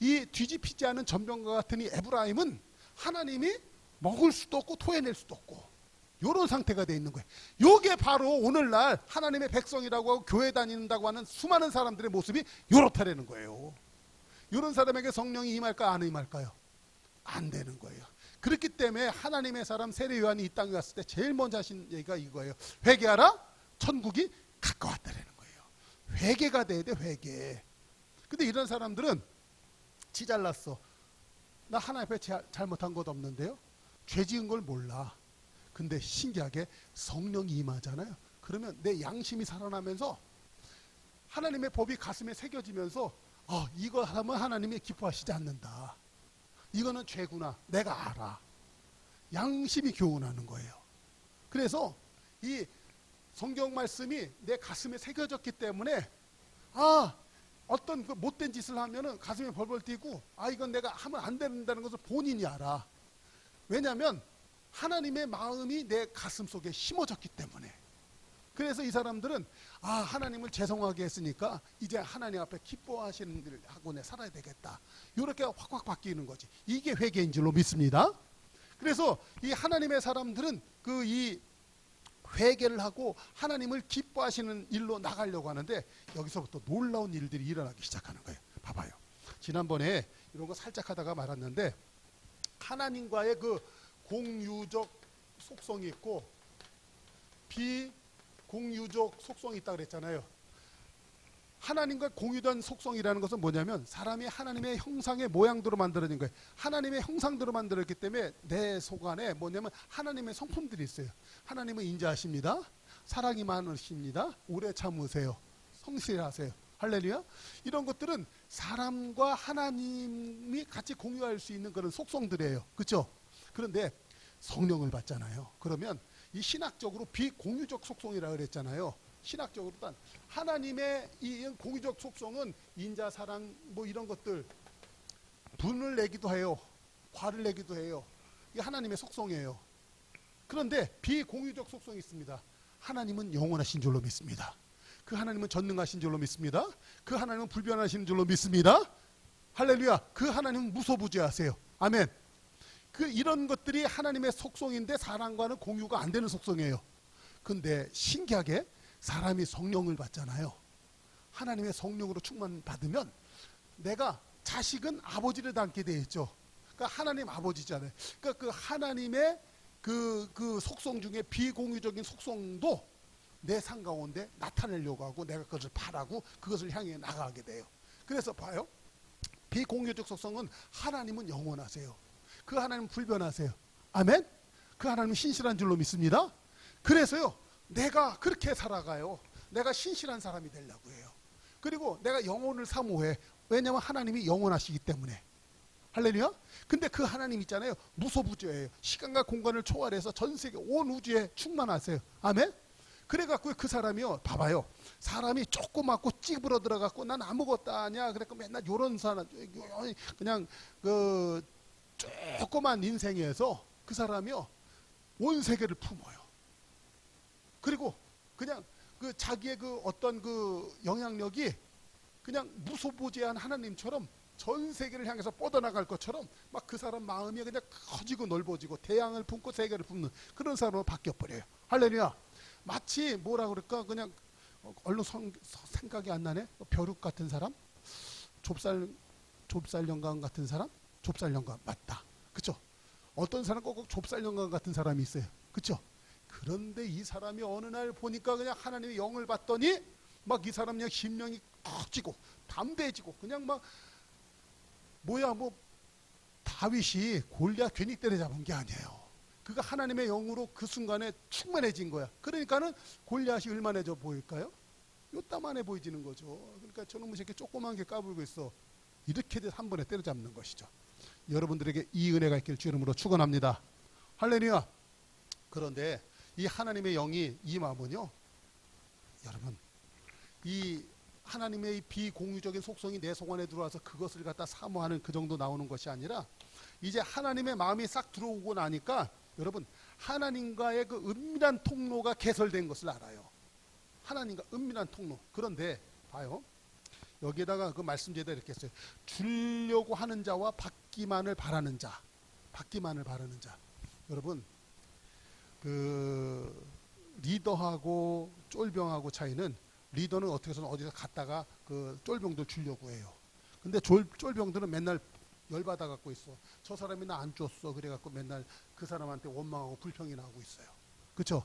이 뒤집히지 않은 전병과 같은 이 에브라임은 하나님이 먹을 수도 없고 토해낼 수도 없고, 이런 상태가 돼 있는 거예요. 이게 바로 오늘날 하나님의 백성이라고 하고 교회 다닌다고 하는 수많은 사람들의 모습이 이렇다라는 거예요. 이런 사람에게 성령이 임할까 안 임할까요? 안 되는 거예요. 그렇기 때문에 하나님의 사람 세례 요한이 이 땅에 왔을 때 제일 먼저 하신 얘기가 이거예요. 회개하라, 천국이 가까웠다라는 거예요. 회개가 돼야 돼, 회개. 근데 이런 사람들은 지 잘났어. 나 하나님 앞에 잘못한 것 없는데요. 죄 지은 걸 몰라. 근데 신기하게 성령이 임하잖아요. 그러면 내 양심이 살아나면서 하나님의 법이 가슴에 새겨지면서 이거 하면 하나님이 기뻐하시지 않는다. 이거는 죄구나. 내가 알아. 양심이 교훈하는 거예요. 그래서 이 성경 말씀이 내 가슴에 새겨졌기 때문에 어떤 그 못된 짓을 하면은 가슴이 벌벌 뛰고 이건 내가 하면 안 된다는 것을 본인이 알아. 왜냐하면 하나님의 마음이 내 가슴 속에 심어졌기 때문에. 그래서 이 사람들은 하나님을 죄송하게 했으니까 이제 하나님 앞에 기뻐하시는 일을 하고 내 살아야 되겠다. 이렇게 확확 바뀌는 거지. 이게 회개인 줄로 믿습니다. 그래서 이 하나님의 사람들은 이 회개를 하고 하나님을 기뻐하시는 일로 나가려고 하는데, 여기서부터 놀라운 일들이 일어나기 시작하는 거예요. 봐봐요. 지난번에 이런 거 살짝 하다가 말았는데, 하나님과의 그 공유적 속성이 있고 비공유적 속성이 있다 그랬잖아요. 하나님과 공유된 속성이라는 것은 뭐냐면, 사람이 하나님의 형상의 모양대로 만들어진 거예요. 하나님의 형상대로 만들었기 때문에 내 속 안에 뭐냐면 하나님의 성품들이 있어요. 하나님은 인자하십니다. 사랑이 많으십니다. 오래 참으세요. 성실하세요. 할렐루야. 이런 것들은 사람과 하나님이 같이 공유할 수 있는 그런 속성들이에요. 그렇죠? 그런데 성령을 받잖아요. 그러면 이 신학적으로 비공유적 속성이라고 그랬잖아요. 신학적으로 단 하나님의 이 공유적 속성은 인자, 사랑 뭐 이런 것들, 분을 내기도 해요. 화를 내기도 해요. 이게 하나님의 속성이에요. 그런데 비공유적 속성이 있습니다. 하나님은 영원하신 줄로 믿습니다. 그 하나님은 전능하신 줄로 믿습니다. 그 하나님은 불변하신 줄로 믿습니다. 할렐루야. 그 하나님은 무소부재하세요. 아멘. 이런 것들이 하나님의 속성인데 사람과는 공유가 안 되는 속성이에요. 근데 신기하게 사람이 성령을 받잖아요. 하나님의 성령으로 충만받으면 내가 자식은 아버지를 닮게 되어 있죠. 그러니까 하나님 아버지잖아요. 그러니까 그 하나님의 그 속성 중에 비공유적인 속성도 내 삶 가운데 나타내려고 하고 내가 그것을 바라고 그것을 향해 나가게 돼요. 그래서 봐요. 비공유적 속성은 하나님은 영원하세요. 그 하나님은 불변하세요. 아멘. 그 하나님은 신실한 줄로 믿습니다. 그래서요, 내가 그렇게 살아가요. 내가 신실한 사람이 되려고 해요. 그리고 내가 영혼을 사모해. 왜냐하면 하나님이 영원하시기 때문에. 할렐루야. 근데 그 하나님 있잖아요, 무소부재예요. 시간과 공간을 초월해서 전 세계 온 우주에 충만하세요. 아멘. 그래갖고 그 사람이요, 봐봐요. 사람이 조그맣고 찌부러 들어갖고 난 아무것도 아니야. 그래서 맨날 요런 사람, 그냥 그 조그만 인생에서 그 사람이요, 온 세계를 품어요. 그리고 그냥 그 자기의 그 어떤 그 영향력이 그냥 무소부재한 하나님처럼 전 세계를 향해서 뻗어나갈 것처럼 막 그 사람 마음이 그냥 커지고 넓어지고 태양을 품고 세계를 품는 그런 사람으로 바뀌어버려요. 할렐루야. 마치 뭐라 그럴까, 그냥 얼른 생각이 안 나네. 벼룩 같은 사람, 좁쌀 영감 같은 사람, 좁쌀 영감 맞다. 그쵸? 어떤 사람 꼭 좁쌀 영감 같은 사람이 있어요. 그쵸? 그런데 이 사람이 어느 날 보니까 그냥 하나님의 영을 받더니 막 이 사람 그냥 심령이 커지고 담대해지고 그냥 막 뭐야, 뭐 다윗이 골리앗 괜히 때려잡은 게 아니에요. 그가 하나님의 영으로 그 순간에 충만해진 거야. 그러니까는 골리앗이 얼마나져 보일까요? 요따만해 보이지는 거죠. 그러니까 저놈의 새끼 조그만 게 까불고 있어. 이렇게 돼서 한 번에 때려잡는 것이죠. 여러분들에게 이 은혜가 있길 주 이름으로 축원합니다. 할렐루야. 그런데 이 하나님의 영이 임하면요, 여러분, 이 하나님의 이 비공유적인 속성이 내 속 안에 들어와서 그것을 갖다 사모하는 그 정도 나오는 것이 아니라 이제 하나님의 마음이 싹 들어오고 나니까 여러분 하나님과의 그 은밀한 통로가 개설된 것을 알아요. 하나님과 은밀한 통로. 그런데 봐요. 여기에다가 그 말씀제에다 이렇게 했어요. 주려고 하는 자와 받기만을 바라는 자. 받기만을 바라는 자. 여러분 그 리더하고 쫄병하고 차이는 리더는 어떻게 해서는 어디서 갔다가 그 쫄병들 주려고 해요. 근데 쫄병들은 맨날 열받아 갖고 있어. 저 사람이 나 안 줬어. 그래 갖고 맨날 그 사람한테 원망하고 불평이 나고 있어요. 그렇죠?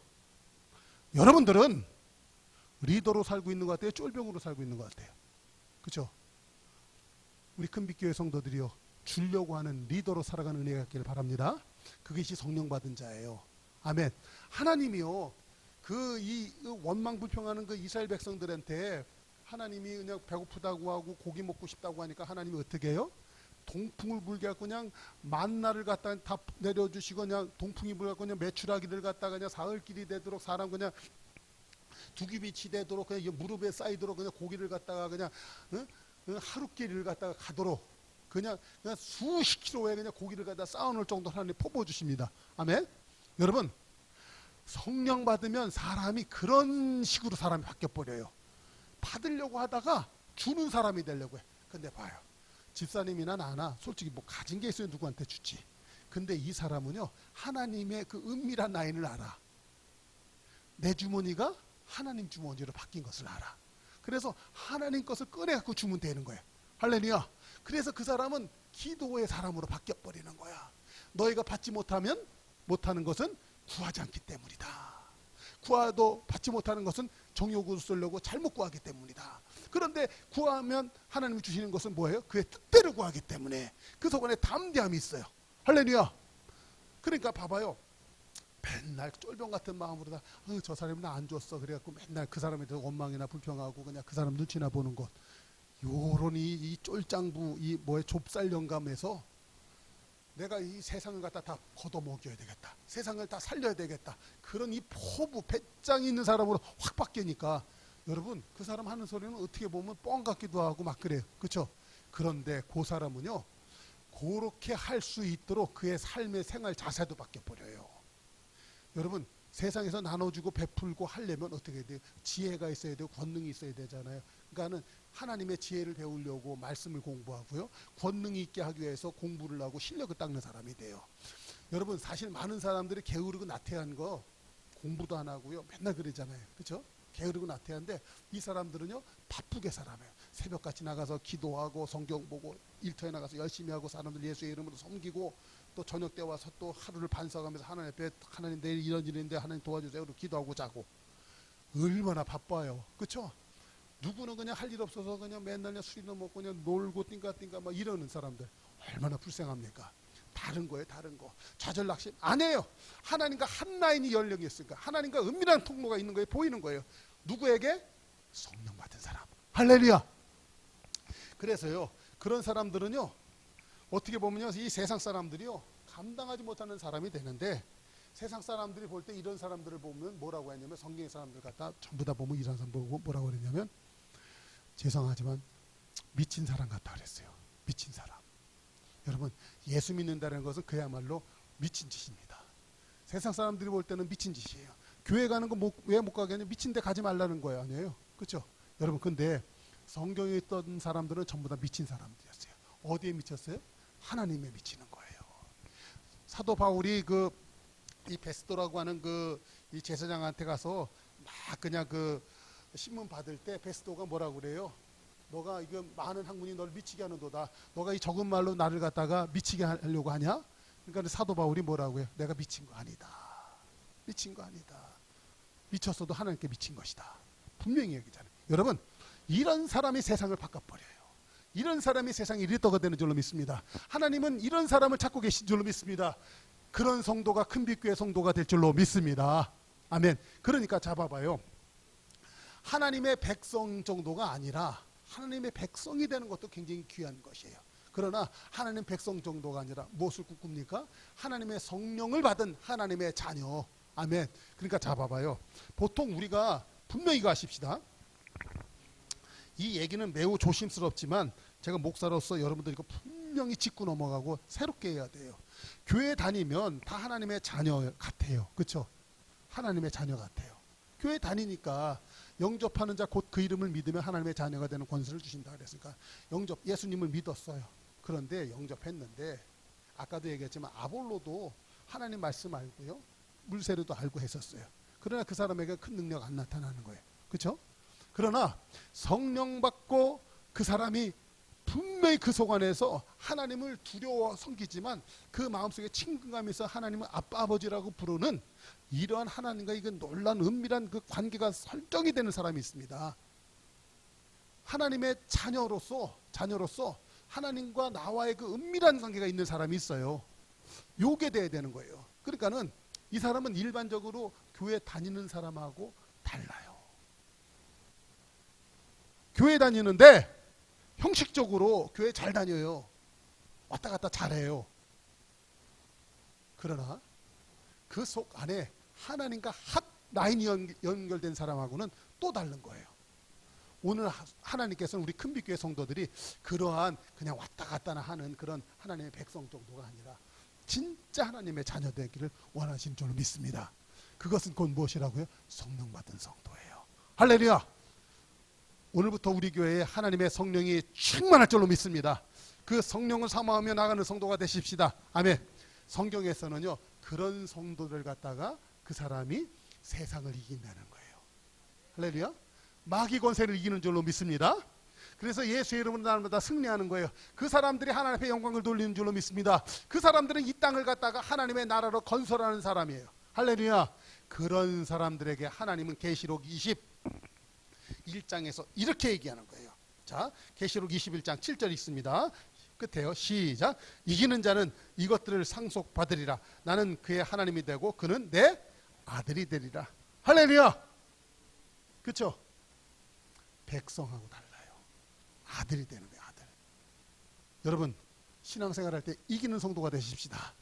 여러분들은 리더로 살고 있는 것 같아요? 쫄병으로 살고 있는 것 같아요? 그렇죠? 우리 큰빛교회 성도들이요. 주려고 하는 리더로 살아가는 은혜가 있기를 바랍니다. 그것이 성령 받은 자예요. 아멘. 하나님이요. 이 원망 불평하는 그 이스라엘 백성들한테 하나님이 그냥 배고프다고 하고 고기 먹고 싶다고 하니까 하나님이 어떻게 해요? 동풍을 불게 하고 그냥 만나를 갖다 다 내려주시고 그냥 동풍이 불게 하고 그냥 메추라기를 갖다가 그냥 사흘길이 되도록 사람 그냥 두 규빗이 되도록 그냥 무릎에 쌓이도록 그냥 고기를 갖다가 그냥 하루길을 갖다가 가도록 그냥 수십 킬로에 그냥 고기를 갖다 쌓아놓을 정도 하나님 퍼부어 주십니다. 아멘. 여러분 성령 받으면 사람이 그런 식으로 사람이 바뀌어 버려요. 받으려고 하다가 주는 사람이 되려고 해. 근데 봐요. 집사님이나 나나 솔직히 뭐 가진 게 있어요. 누구한테 주지. 근데 이 사람은요. 하나님의 그 은밀한 라인을 알아. 내 주머니가 하나님 주머니로 바뀐 것을 알아. 그래서 하나님 것을 꺼내갖고 주면 되는 거예요. 할렐루야. 그래서 그 사람은 기도의 사람으로 바뀌어 버리는 거야. 너희가 받지 못하는 것은 구하지 않기 때문이다. 구하도 받지 못하는 것은 정욕으로 쓰려고 잘못 구하기 때문이다. 그런데 구하면 하나님이 주시는 것은 뭐예요? 그의 뜻대로 구하기 때문에 그 속 안에 담대함이 있어요. 할렐루야. 그러니까 봐봐요. 맨날 쫄병 같은 마음으로 저 사람이 나 안 줬어. 그래갖고 맨날 그 사람에 대해서 원망이나 불평하고 그냥 그 사람 눈치나 보는 것. 요런 이 쫄장부 이 뭐에 좁쌀 영감에서 내가 이 세상을 갖다 다 걷어먹여야 되겠다. 세상을 다 살려야 되겠다. 그런 이 포부 배짱이 있는 사람으로 확 바뀌니까 여러분 그 사람 하는 소리는 어떻게 보면 뻥 같기도 하고 막 그래요. 그렇죠? 그런데 그 사람은요. 그렇게 할 수 있도록 그의 삶의 생활 자세도 바뀌어 버려요. 여러분 세상에서 나눠주고 베풀고 하려면 어떻게 해야 돼요? 지혜가 있어야 되고 권능이 있어야 되잖아요. 그러니까는 하나님의 지혜를 배우려고 말씀을 공부하고요. 권능이 있게 하기 위해서 공부를 하고 실력을 닦는 사람이 돼요. 여러분 사실 많은 사람들이 게으르고 나태한 거 공부도 안 하고요. 맨날 그러잖아요. 그렇죠? 게으르고 나태한데 이 사람들은요. 바쁘게 살아요. 새벽같이 나가서 기도하고 성경 보고 일터에 나가서 열심히 하고 사람들 예수의 이름으로 섬기고 또 저녁 때 와서 또 하루를 반성하면서 하나님 앞에 하나님 내일 이런 일인데 하나님 도와주세요. 기도하고 자고 얼마나 바빠요. 그렇죠? 누구는 그냥 할 일 없어서 그냥 맨날 그냥 술이나 먹고 그냥 놀고 띵가띵가 막 이러는 사람들 얼마나 불쌍합니까? 다른 거예요. 다른 거. 좌절 낙심 안 해요. 하나님과 한 라인이 연령이 있으니까 하나님과 은밀한 통로가 있는 거예요. 보이는 거예요. 누구에게? 성령 받은 사람. 할렐루야. 그래서요. 그런 사람들은요. 어떻게 보면요. 이 세상 사람들이요. 감당하지 못하는 사람이 되는데 세상 사람들이 볼 때 이런 사람들을 보면 뭐라고 했냐면 성경의 사람들 갖다 전부 다 보면 이런 사람 보고 뭐라고 그랬냐면 죄송하지만 미친 사람 같다 그랬어요. 미친 사람. 여러분 예수 믿는다는 것은 그야말로 미친 짓입니다. 세상 사람들이 볼 때는 미친 짓이에요. 교회 가는 거 왜 못 가게 하냐? 미친 데 가지 말라는 거예요. 아니에요? 그렇죠? 여러분 근데 성경에 있던 사람들은 전부 다 미친 사람들이었어요. 어디에 미쳤어요? 하나님에 미치는 거예요. 사도 바울이 이 베스도라고 하는 이 제사장한테 가서 막 그냥 신문 받을 때 베스도가 뭐라고 그래요? 너가 이거 많은 학문이 너를 미치게 하는도다. 너가 이 적은 말로 나를 갖다가 미치게 하려고 하냐? 그러니까 사도 바울이 뭐라고 해요? 내가 미친 거 아니다. 미친 거 아니다. 미쳤어도 하나님께 미친 것이다. 분명히 얘기잖아요. 여러분 이런 사람이 세상을 바꿔버려요. 이런 사람이 세상의 리더가 되는 줄로 믿습니다. 하나님은 이런 사람을 찾고 계신 줄로 믿습니다. 그런 성도가 큰빛교회 성도가 될 줄로 믿습니다. 아멘. 그러니까 잡아봐요. 하나님의 백성 정도가 아니라 하나님의 백성이 되는 것도 굉장히 귀한 것이에요. 그러나 하나님 백성 정도가 아니라 무엇을 꿈꿉니까? 하나님의 성령을 받은 하나님의 자녀. 아멘. 그러니까 잡아봐요. 보통 우리가 분명히 이거 아십시다. 이 얘기는 매우 조심스럽지만 제가 목사로서 여러분들 이거 분명히 짚고 넘어가고 새롭게 해야 돼요. 교회 다니면 다 하나님의 자녀 같아요. 그렇죠? 하나님의 자녀 같아요. 교회 다니니까 영접하는 자 곧 그 이름을 믿으면 하나님의 자녀가 되는 권세를 주신다 그랬으니까 예수님을 믿었어요. 그런데 영접했는데 아까도 얘기했지만 아볼로도 하나님 말씀 알고요. 물세례도 알고 했었어요. 그러나 그 사람에게 큰 능력 안 나타나는 거예요. 그렇죠? 그러나 성령 받고 그 사람이 분명히 그 속 안에서 하나님을 두려워 섬기지만 그 마음속에 친근감이 있어 하나님을 아빠 아버지라고 부르는 이러한 하나님과 이건 놀란 은밀한 그 관계가 설정이 되는 사람이 있습니다. 하나님의 자녀로서 하나님과 나와의 그 은밀한 관계가 있는 사람이 있어요. 요게 돼야 되는 거예요. 그러니까는 이 사람은 일반적으로 교회 다니는 사람하고 달라요. 교회 다니는데 형식적으로 교회 잘 다녀요. 왔다 갔다 잘해요. 그러나 그 속 안에 하나님과 핫 라인이 연결된 사람하고는 또 다른 거예요. 오늘 하나님께서는 우리 큰빛교회 성도들이 그러한 그냥 왔다 갔다 하는 그런 하나님의 백성 정도가 아니라 진짜 하나님의 자녀 되기를 원하시는 줄로 믿습니다. 그것은 곧 무엇이라고요? 성령 받은 성도예요. 할렐루야. 오늘부터 우리 교회에 하나님의 성령이 충만할 줄로 믿습니다. 그 성령을 사모하며 나가는 성도가 되십시다. 아멘. 성경에서는요 그런 성도들 갖다가 그 사람이 세상을 이긴다는 거예요. 할렐루야. 마귀 권세를 이기는 줄로 믿습니다. 그래서 예수의 이름으로 날마다 승리하는 거예요. 그 사람들이 하나님 앞에 영광을 돌리는 줄로 믿습니다. 그 사람들은 이 땅을 갖다가 하나님의 나라로 건설하는 사람이에요. 할렐루야. 그런 사람들에게 하나님은 계시록 21장에서 이렇게 얘기하는 거예요. 자, 계시록 21장 7절 있습니다. 끝에요. 시작. 이기는 자는 이것들을 상속받으리라. 나는 그의 하나님이 되고 그는 내 아들이 되리라. 할렐루야. 그렇죠? 백성하고 달라요. 아들이 되는 거예요. 아들. 여러분 신앙생활 할 때 이기는 성도가 되십시다.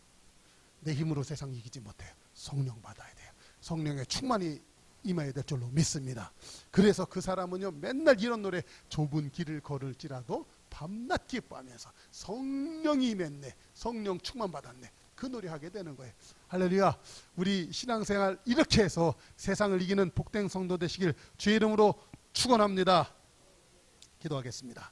내 힘으로 세상 이기지 못해요. 성령 받아야 돼요. 성령의 충만이 임해야 될 줄로 믿습니다. 그래서 그 사람은요 맨날 이런 노래 좁은 길을 걸을지라도 밤낮 기뻐하면서 성령이 임했네, 성령 충만 받았네, 그 노래하게 되는 거예요. 할렐루야. 우리 신앙생활 이렇게 해서 세상을 이기는 복된 성도 되시길 주의 이름으로 축원합니다. 기도하겠습니다.